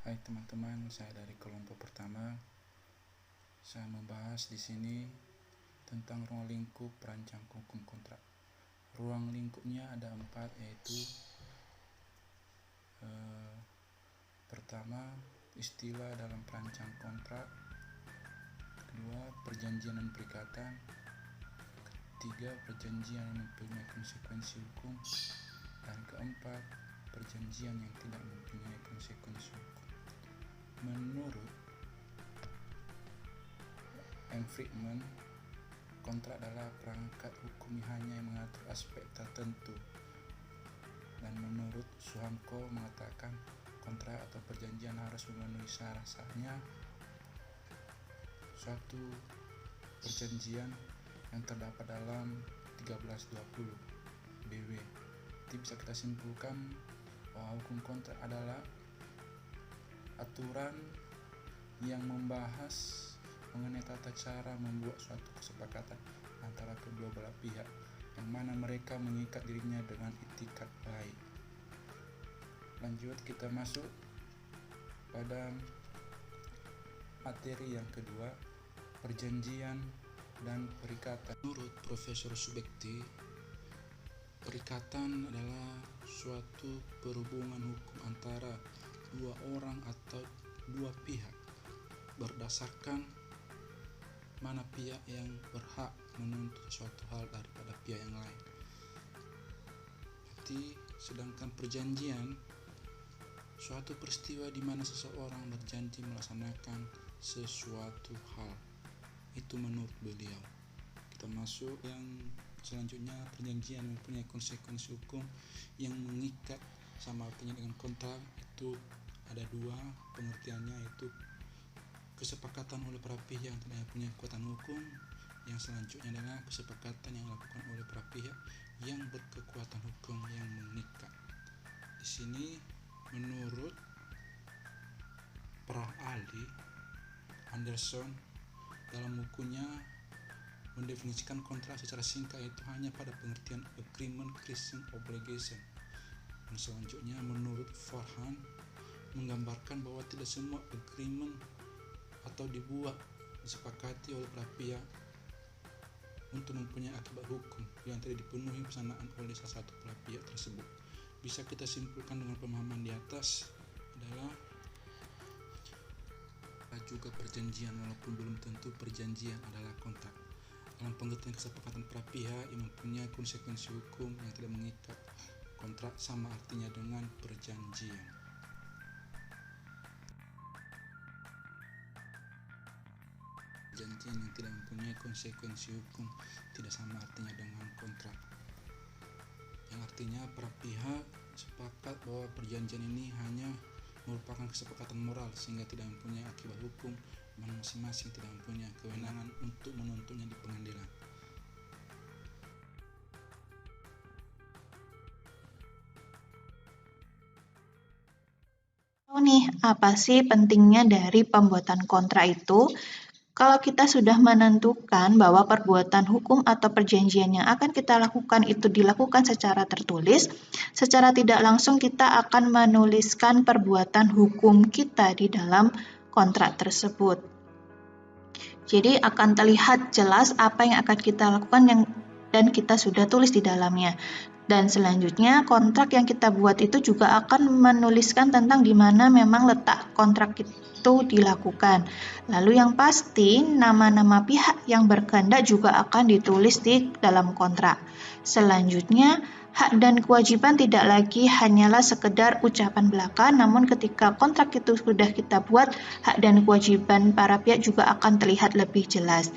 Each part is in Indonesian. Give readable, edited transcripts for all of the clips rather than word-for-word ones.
Hai teman-teman, saya dari kelompok pertama. Saya membahas di sini tentang ruang lingkup perancang hukum kontrak. Ruang lingkupnya ada 4, yaitu pertama, istilah dalam perancang kontrak. Kedua, perjanjian dan perikatan. Ketiga, perjanjian yang mempunyai konsekuensi hukum. Dan keempat, perjanjian yang tidak mempunyai konsekuensi hukum. Menurut M. Friedman, kontrak adalah perangkat hukum hanya yang mengatur aspek tertentu. Dan menurut Suhanko mengatakan kontrak atau perjanjian harus memenuhi syarat-syaratnya. Suatu perjanjian yang terdapat dalam 1320 BW. Jadi bisa kita simpulkan bahwa hukum kontrak adalah aturan yang membahas mengenai tata cara membuat suatu kesepakatan antara kedua belah pihak, yang mana mereka mengikat dirinya dengan itikat baik. Lanjut, kita masuk pada materi yang kedua, perjanjian dan perikatan. Menurut Profesor Subekti, perikatan adalah suatu perhubungan hukum antara dua orang atau dua pihak berdasarkan mana pihak yang berhak menuntut suatu hal daripada pihak yang lain. Jadi, sedangkan perjanjian suatu peristiwa di mana seseorang berjanji melaksanakan sesuatu hal. Itu menurut beliau. Kita masuk yang selanjutnya, perjanjian mempunyai konsekuensi hukum yang mengikat, sama artinya dengan kontrak. Itu ada dua pengertiannya, yaitu kesepakatan oleh para pihak yang tidak punya kekuatan hukum. Yang selanjutnya adalah kesepakatan yang dilakukan oleh para pihak yang berkekuatan hukum yang mengikat. Di sini menurut para ahli, Anderson dalam bukunya mendefinisikan kontrak secara singkat, yaitu hanya pada pengertian agreement, creation, obligation. Dan selanjutnya menurut Farhan menggambarkan bahwa tidak semua agreement atau dibuat disepakati oleh para pihak untuk mempunyai akibat hukum yang tidak dipenuhi pelaksanaan oleh salah satu belah pihak tersebut. Bisa kita simpulkan dengan pemahaman di atas adalah juga perjanjian, walaupun belum tentu perjanjian adalah kontrak. Dalam pengertian kesepakatan para pihak yang mempunyai konsekuensi hukum yang tidak mengikat, kontrak sama artinya dengan perjanjian. Perjanjian yang tidak mempunyai konsekuensi hukum tidak sama artinya dengan kontrak, yang artinya para pihak sepakat bahwa perjanjian ini hanya merupakan kesepakatan moral sehingga tidak mempunyai akibat hukum, masing-masing tidak mempunyai kewenangan untuk menuntutnya di pengadilan. Apa sih pentingnya dari pembuatan kontrak itu? Kalau kita sudah menentukan bahwa perbuatan hukum atau perjanjian yang akan kita lakukan itu dilakukan secara tertulis, secara tidak langsung kita akan menuliskan perbuatan hukum kita di dalam kontrak tersebut. Jadi akan terlihat jelas apa yang akan kita lakukan dan kita sudah tulis di dalamnya. Dan selanjutnya kontrak yang kita buat itu juga akan menuliskan tentang di mana memang letak kontrak itu dilakukan. Lalu yang pasti nama-nama pihak yang berkehendak juga akan ditulis di dalam kontrak. Selanjutnya hak dan kewajiban tidak lagi hanyalah sekedar ucapan belaka, namun ketika kontrak itu sudah kita buat, hak dan kewajiban para pihak juga akan terlihat lebih jelas.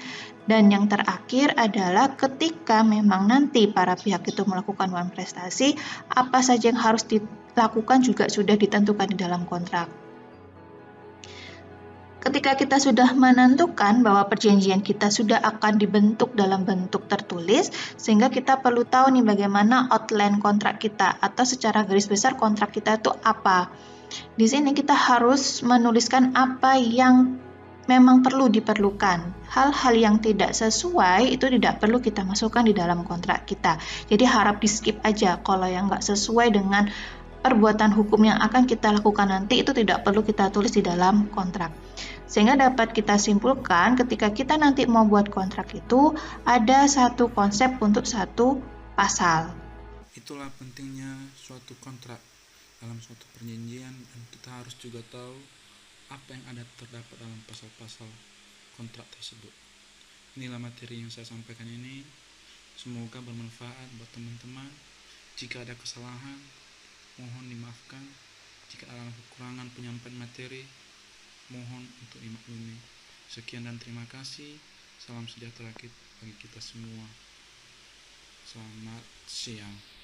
Dan yang terakhir adalah ketika memang nanti para pihak itu melakukan prestasi, apa saja yang harus dilakukan juga sudah ditentukan di dalam kontrak. Ketika kita sudah menentukan bahwa perjanjian kita sudah akan dibentuk dalam bentuk tertulis, sehingga kita perlu tahu nih bagaimana outline kontrak kita, atau secara garis besar kontrak kita itu apa. Di sini kita harus menuliskan apa yang memang perlu diperlukan. Hal-hal yang tidak sesuai itu tidak perlu kita masukkan di dalam kontrak kita. Jadi harap di skip aja kalau yang nggak sesuai dengan perbuatan hukum yang akan kita lakukan nanti itu tidak perlu kita tulis di dalam kontrak. Sehingga dapat kita simpulkan ketika kita nanti mau buat kontrak itu ada satu konsep untuk satu pasal. Itulah pentingnya suatu kontrak dalam suatu perjanjian, dan kita harus juga tahu apa yang ada terdapat dalam pasal-pasal kontrak tersebut. Inilah materi yang saya sampaikan ini. Semoga bermanfaat buat teman-teman. Jika ada kesalahan, mohon dimaafkan. Jika ada kekurangan penyampaian materi, mohon untuk dimaklumi. Sekian dan terima kasih. Salam sejahtera bagi kita semua. Selamat siang.